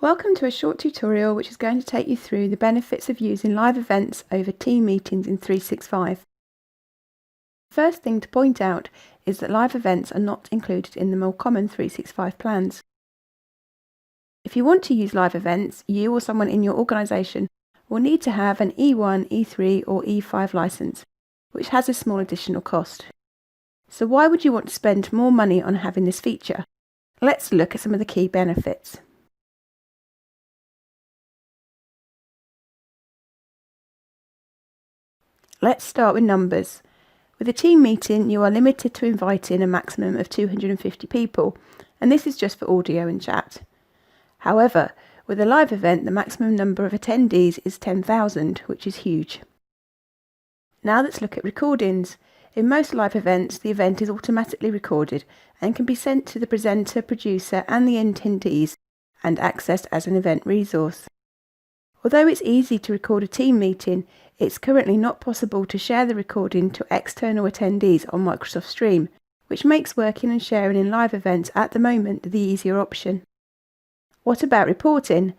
Welcome to a short tutorial which is going to take you through the benefits of using live events over team meetings in 365. The first thing to point out is that live events are not included in the more common 365 plans. If you want to use live events, you or someone in your organisation will need to have an E1, E3 or E5 licence, which has a small additional cost. So why would you want to spend more money on having this feature? Let's look at some of the key benefits. Let's start with numbers. With a team meeting, you are limited to inviting a maximum of 250 people, and this is just for audio and chat. However, with a live event, the maximum number of attendees is 10,000, which is huge. Now let's look at recordings. In most live events, the event is automatically recorded and can be sent to the presenter, producer, and the attendees and accessed as an event resource. Although it's easy to record a team meeting, it's currently not possible to share the recording to external attendees on Microsoft Stream, which makes working and sharing in live events at the moment the easier option. What about reporting?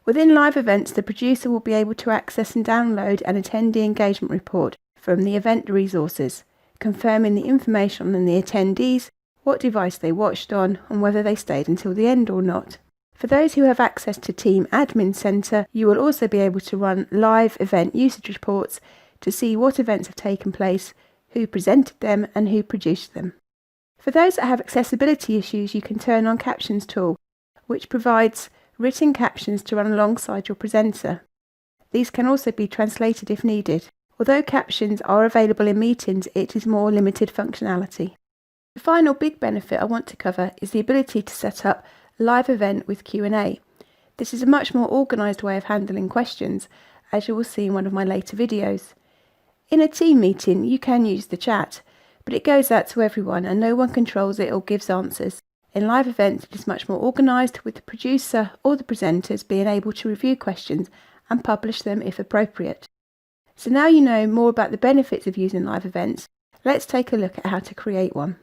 Within live events, the producer will be able to access and download an attendee engagement report from the event resources, confirming the information on the attendees, what device they watched on, and whether they stayed until the end or not. For those who have access to Team Admin Center, you will also be able to run live event usage reports to see what events have taken place, who presented them, and who produced them. For those that have accessibility issues, you can turn on Captions tool, which provides written captions to run alongside your presenter. These can also be translated if needed. Although captions are available in meetings, it is more limited functionality. The final big benefit I want to cover is the ability to set up live event with Q&A. This is a much more organised way of handling questions, as you will see in one of my later videos. In a team meeting, you can use the chat, but it goes out to everyone and no one controls it or gives answers. In live events, it is much more organised, with the producer or the presenters being able to review questions and publish them if appropriate. So now you know more about the benefits of using live events, let's take a look at how to create one.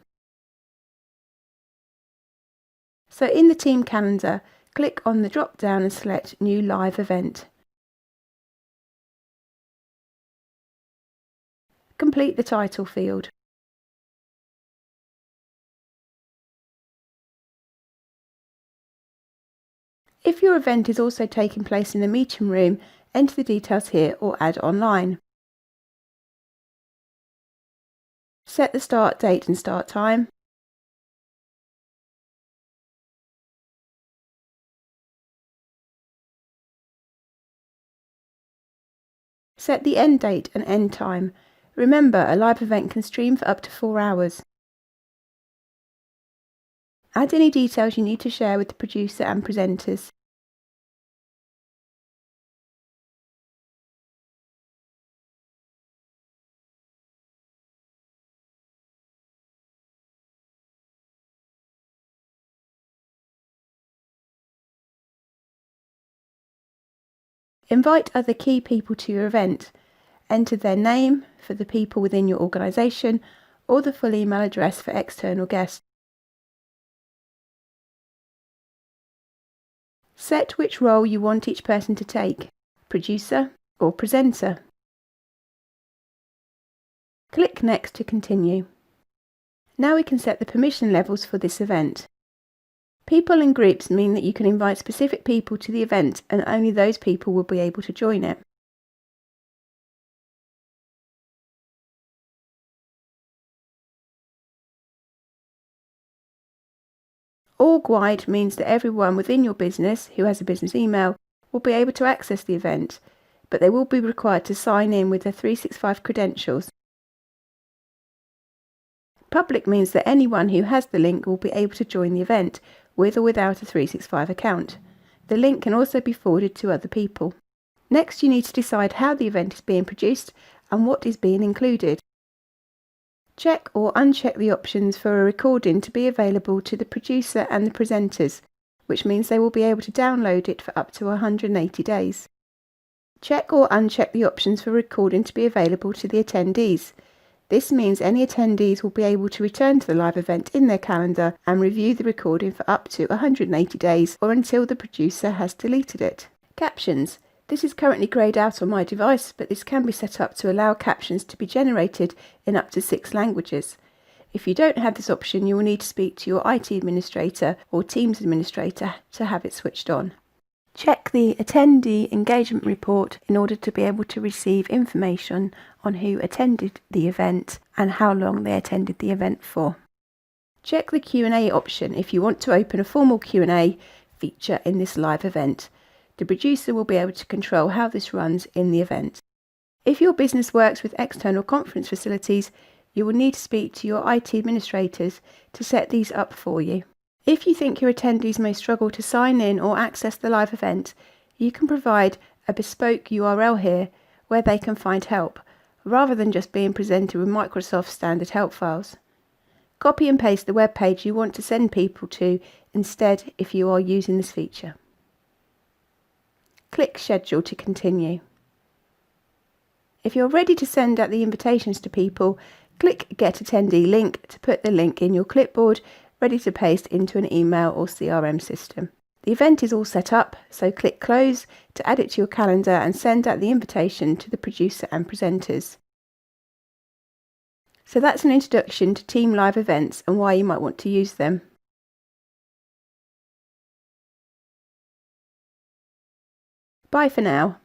So in the team calendar, click on the drop down and select New Live Event. Complete the title field. If your event is also taking place in the meeting room, enter the details here or add online. Set the start date and start time. Set the end date and end time. Remember, a live event can stream for up to 4 hours. Add any details you need to share with the producer and presenters. Invite other key people to your event. Enter their name for the people within your organisation or the full email address for external guests. Set which role you want each person to take, producer or presenter. Click Next to continue. Now we can set the permission levels for this event. People and groups mean that you can invite specific people to the event and only those people will be able to join it. Org-wide means that everyone within your business who has a business email will be able to access the event, but they will be required to sign in with their 365 credentials. Public means that anyone who has the link will be able to join the event, with or without a 365 account. The link can also be forwarded to other people. Next, you need to decide how the event is being produced and what is being included. Check or uncheck the options for a recording to be available to the producer and the presenters, which means they will be able to download it for up to 180 days. Check or uncheck the options for recording to be available to the attendees. This means any attendees will be able to return to the live event in their calendar and review the recording for up to 180 days or until the producer has deleted it. Captions. This is currently greyed out on my device, but this can be set up to allow captions to be generated in up to 6 languages. If you don't have this option, you will need to speak to your IT administrator or Teams administrator to have it switched on. Check the attendee engagement report in order to be able to receive information on who attended the event and how long they attended the event for. Check the Q&A option if you want to open a formal Q&A feature in this live event. The producer will be able to control how this runs in the event. If your business works with external conference facilities, you will need to speak to your IT administrators to set these up for you. If you think your attendees may struggle to sign in or access the live event, you can provide a bespoke URL here where they can find help, rather than just being presented with Microsoft standard help files. Copy and paste the web page you want to send people to instead if you are using this feature. Click Schedule to continue. If you're ready to send out the invitations to people, click Get Attendee Link to put the link in your clipboard, ready to paste into an email or CRM system. The event is all set up, so click Close to add it to your calendar and send out the invitation to the producer and presenters. So that's an introduction to Team Live events and why you might want to use them. Bye for now.